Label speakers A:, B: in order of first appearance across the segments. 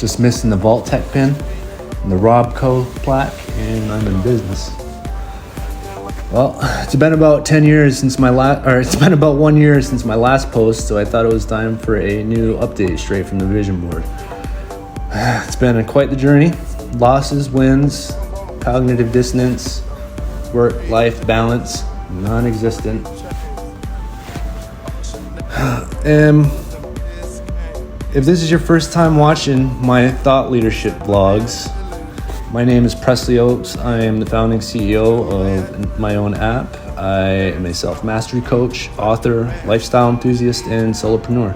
A: Just missing the Vault Tech pin and the 𝒫.𝑜𝒶𝓀 plaque, and I'm in business. Well, it's been about 1 year since my last post, so I thought it was time for a new update straight from the vision board. It's been quite the journey. Losses, wins, cognitive dissonance, work-life balance, non-existent. If this is your first time watching my thought leadership vlogs, my name is 𝒫.𝑜𝒶𝓀𝑒𝓈. I am the founding CEO of my own app. I am a self-mastery coach, author, lifestyle enthusiast, and solopreneur.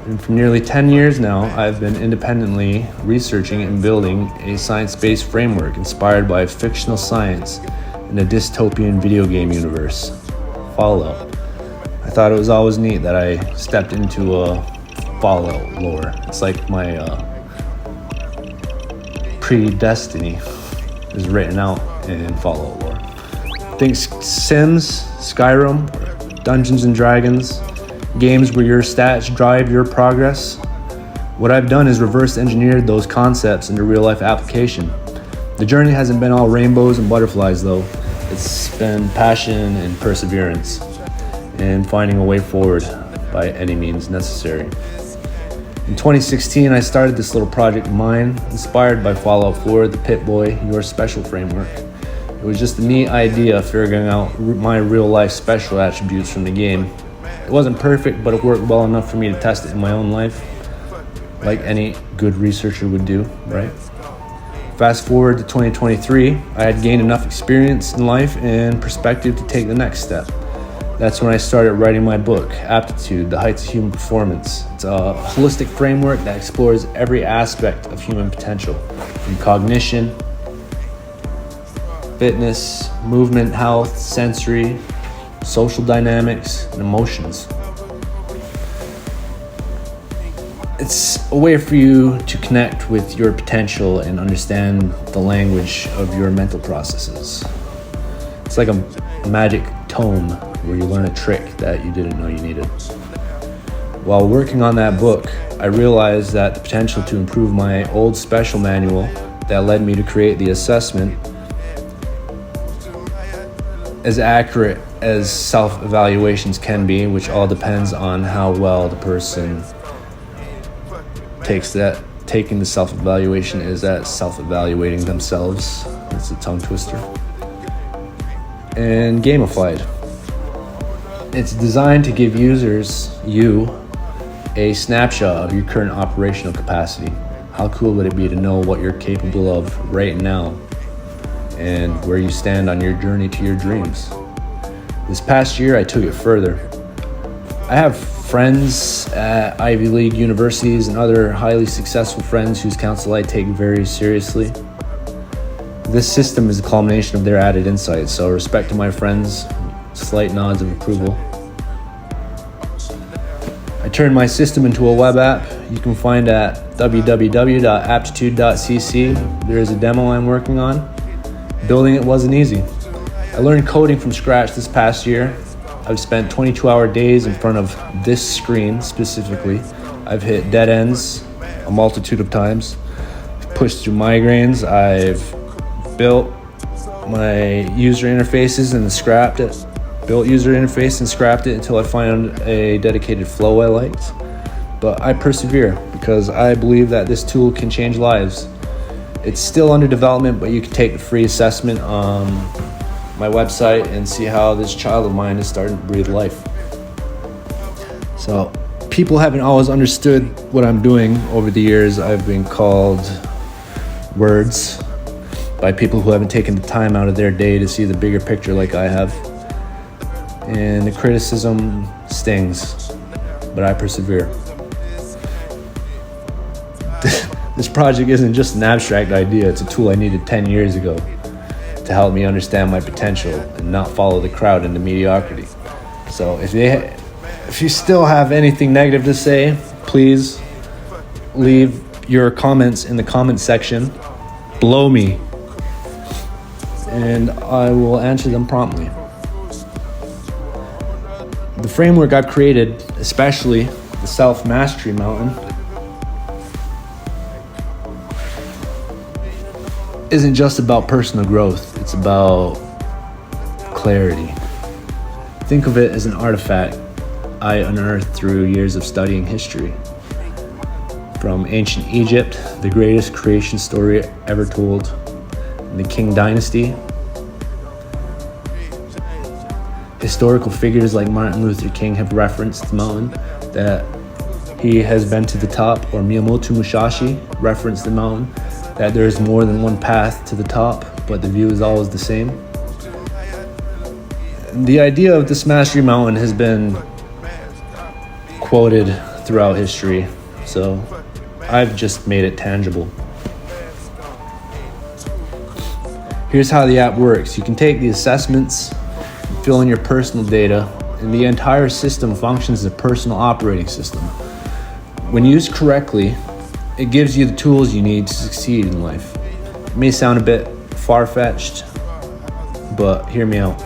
A: And for nearly 10 years now, I've been independently researching and building a science-based framework inspired by fictional science in a dystopian video game universe, Fallout. I thought it was always neat that I stepped into a Fallout lore. It's like my predestiny is written out in Fallout lore. Think Sims, Skyrim, Dungeons and Dragons, games where your stats drive your progress. What I've done is reverse engineered those concepts into real life application. The journey hasn't been all rainbows and butterflies though. It's been passion and perseverance and finding a way forward by any means necessary. In 2016, I started this little project of mine, inspired by Fallout 4, the Pip-Boy, Your Special framework. It was just a neat idea of figuring out my real-life special attributes from the game. It wasn't perfect, but it worked well enough for me to test it in my own life, like any good researcher would do, right? Fast forward to 2023, I had gained enough experience in life and perspective to take the next step. That's when I started writing my book, 𝒫.𝑜𝒶𝓀𝑒𝓈, The Heights of Human Performance. It's a holistic framework that explores every aspect of human potential, from cognition, fitness, movement, health, sensory, social dynamics, and emotions. It's a way for you to connect with your potential and understand the language of your mental processes. It's like a magic tome where you learn a trick that you didn't know you needed. While working on that book, I realized that the potential to improve my old special manual that led me to create the assessment, as accurate as self-evaluations can be, which all depends on how well the person taking the self-evaluation is at self-evaluating themselves. It's a tongue twister. And gamified. It's designed to give users, a snapshot of your current operational capacity. How cool would it be to know what you're capable of right now and where you stand on your journey to your dreams? This past year, I took it further. I have friends at Ivy League universities and other highly successful friends whose counsel I take very seriously. This system is a culmination of their added insights, so respect to my friends, slight nods of approval. I turned my system into a web app you can find at www.aptitude.cc. There is a demo I'm working on. Building it wasn't easy. I learned coding from scratch this past year. I've spent 22-hour days in front of this screen specifically. I've hit dead ends a multitude of times. I've pushed through migraines. I've built my user interfaces and scrapped it. Built user interface and scrapped it until I found a dedicated flow I liked. But I persevere because I believe that this tool can change lives. It's still under development, but you can take the free assessment on my website and see how this child of mine is starting to breathe life. So people haven't always understood what I'm doing over the years. I've been called words by people who haven't taken the time out of their day to see the bigger picture like I have. And the criticism stings, but I persevere. This project isn't just an abstract idea, it's a tool I needed 10 years ago to help me understand my potential and not follow the crowd into mediocrity. So if you still have anything negative to say, please leave your comments in the comment section below me, and I will answer them promptly. The framework I've created, especially the self-mastery mountain, isn't just about personal growth, it's about clarity. Think of it as an artifact I unearthed through years of studying history. From ancient Egypt, the greatest creation story ever told, in the Qing dynasty, historical figures like Martin Luther King have referenced the mountain that he has been to the top, or Miyamoto Musashi referenced the mountain that there is more than one path to the top, but the view is always the same. The idea of this mastery mountain has been quoted throughout history, so I've just made it tangible. Here's how the app works. You can take the assessments, fill in your personal data, and the entire system functions as a personal operating system. When used correctly, it gives you the tools you need to succeed in life. It may sound a bit far-fetched, but hear me out.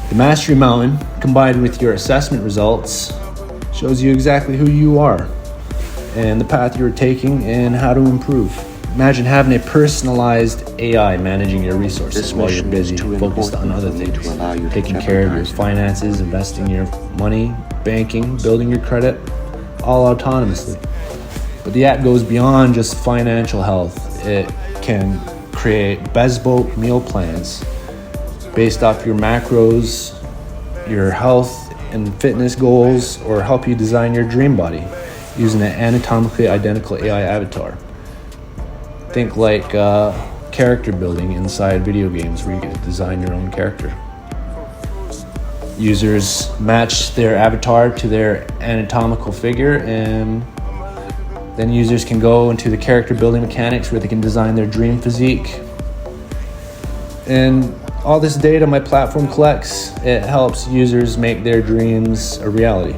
A: The Mastery Mountain, combined with your assessment results, shows you exactly who you are and the path you're taking and how to improve. Imagine having a personalized AI managing your resources while you're busy, focused on other things, taking care of your finances, investing your money, banking, building your credit, all autonomously. But the app goes beyond just financial health. It can create bespoke meal plans based off your macros, your health and fitness goals, or help you design your dream body using an anatomically identical AI avatar. Think like character building inside video games where you get to design your own character. Users match their avatar to their anatomical figure, and then users can go into the character building mechanics where they can design their dream physique. And all this data my platform collects, it helps users make their dreams a reality.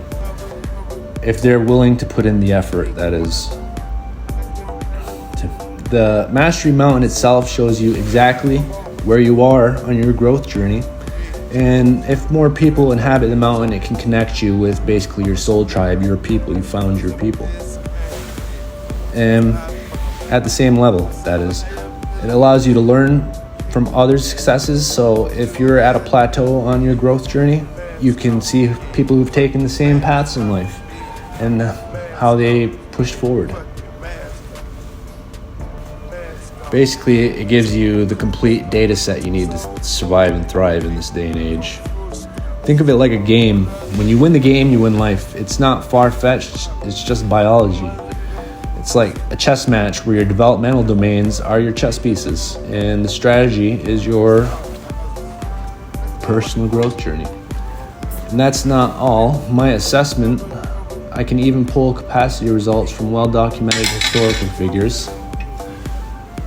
A: If they're willing to put in the effort, that is. The Mastery Mountain itself shows you exactly where you are on your growth journey. And if more people inhabit the mountain, it can connect you with basically your soul tribe, your people. You found your people. And at the same level, that is. It allows you to learn from others' successes. So if you're at a plateau on your growth journey, you can see people who've taken the same paths in life and how they pushed forward. Basically, it gives you the complete data set you need to survive and thrive in this day and age. Think of it like a game. When you win the game, you win life. It's not far-fetched, it's just biology. It's like a chess match where your developmental domains are your chess pieces, and the strategy is your personal growth journey. And that's not all. My assessment, I can even pull capacity results from well-documented historical figures.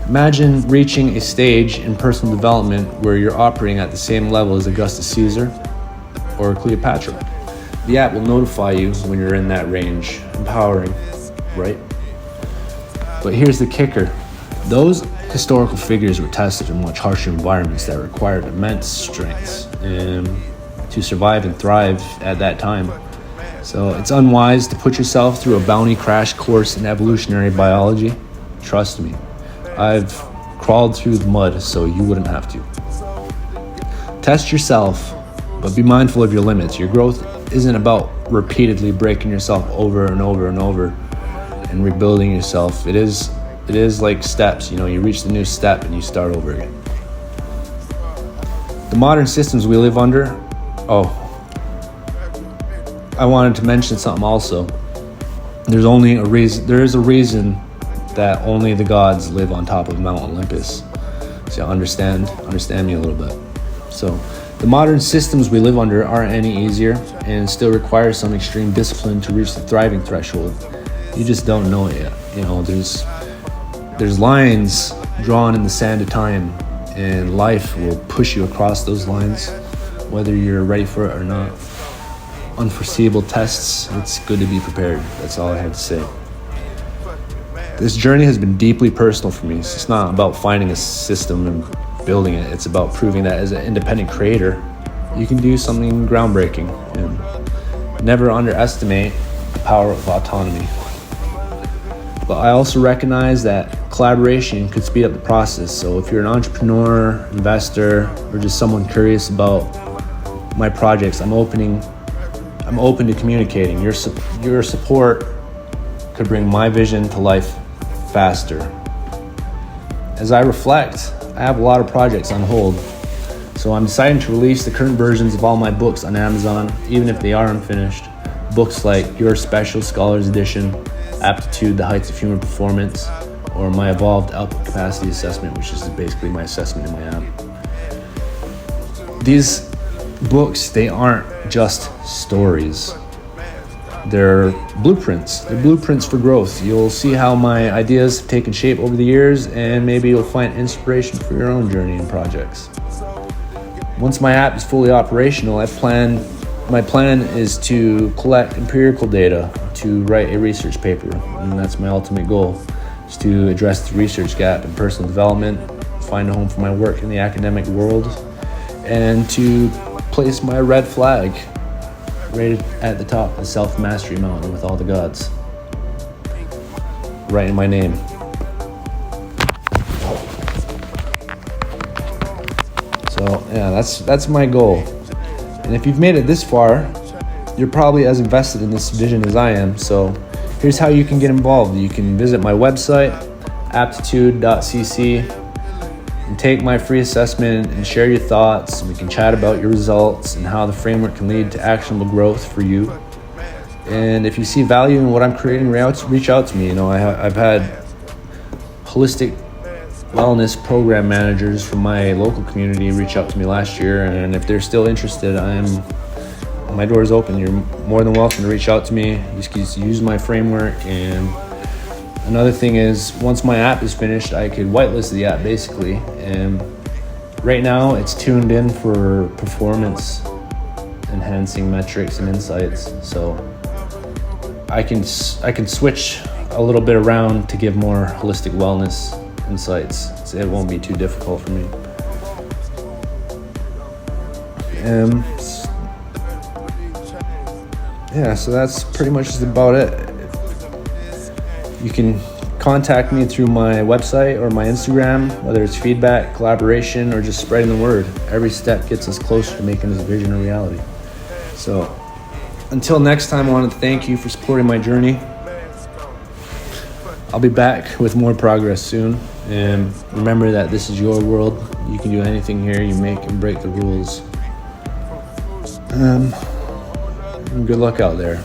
A: Imagine reaching a stage in personal development where you're operating at the same level as Augustus Caesar or Cleopatra. The app will notify you when you're in that range. Empowering, right? But here's the kicker. Those historical figures were tested in much harsher environments that required immense strengths to survive and thrive at that time. So it's unwise to put yourself through a bounty crash course in evolutionary biology. Trust me. I've crawled through the mud so you wouldn't have to. Test yourself, but be mindful of your limits. Your growth isn't about repeatedly breaking yourself over and over and over and rebuilding yourself. It is like steps. You reach the new step and you start over again. The modern systems we live under. I wanted to mention something also. There is a reason that only the gods live on top of Mount Olympus. So understand me a little bit. So the modern systems we live under aren't any easier and still require some extreme discipline to reach the thriving threshold. You just don't know it yet. There's lines drawn in the sand of time, and life will push you across those lines, whether you're ready for it or not. Unforeseeable tests, it's good to be prepared. That's all I have to say. This journey has been deeply personal for me. It's not about finding a system and building it. It's about proving that as an independent creator, you can do something groundbreaking. And never underestimate the power of autonomy. But I also recognize that collaboration could speed up the process. So if you're an entrepreneur, investor, or just someone curious about my projects, I'm open to communicating. Your support could bring my vision to life faster. As I reflect, I have a lot of projects on hold. So I'm deciding to release the current versions of all my books on Amazon, even if they are unfinished. Books like Your Special Scholars Edition, Aptitude, The Heights of Human Performance, or my Evolved Output Capacity Assessment, which is basically my assessment in my app. These books, they aren't just stories. They're blueprints. They're blueprints for growth. You'll see how my ideas have taken shape over the years, and maybe you'll find inspiration for your own journey and projects. Once my app is fully operational, my plan is to collect empirical data to write a research paper, and that's my ultimate goal, is to address the research gap in personal development, find a home for my work in the academic world, and to place my red flag right at the top of the self-mastery mountain with all the gods, right in my name. So yeah, that's my goal. And if you've made it this far, you're probably as invested in this vision as I am. So here's how you can get involved. You can visit my website, 𝒫.𝑜𝒶𝓀𝑒𝓈, and take my free assessment and share your thoughts. We can chat about your results and how the framework can lead to actionable growth for you. And if you see value in what I'm creating, reach out to me. I've had holistic wellness program managers from my local community reach out to me last year, and if they're still interested, my door is open. You're more than welcome to reach out to me. You can use my framework. And another thing is, once my app is finished, I could whitelist the app basically, and right now it's tuned in for performance enhancing metrics and insights. So I can switch a little bit around to give more holistic wellness insights. So it won't be too difficult for me. Yeah, so that's pretty much just about it. You can contact me through my website or my Instagram, whether it's feedback, collaboration, or just spreading the word. Every step gets us closer to making this vision a reality. So until next time, I want to thank you for supporting my journey. I'll be back with more progress soon. And remember that this is your world. You can do anything here. You make and break the rules. Good luck out there.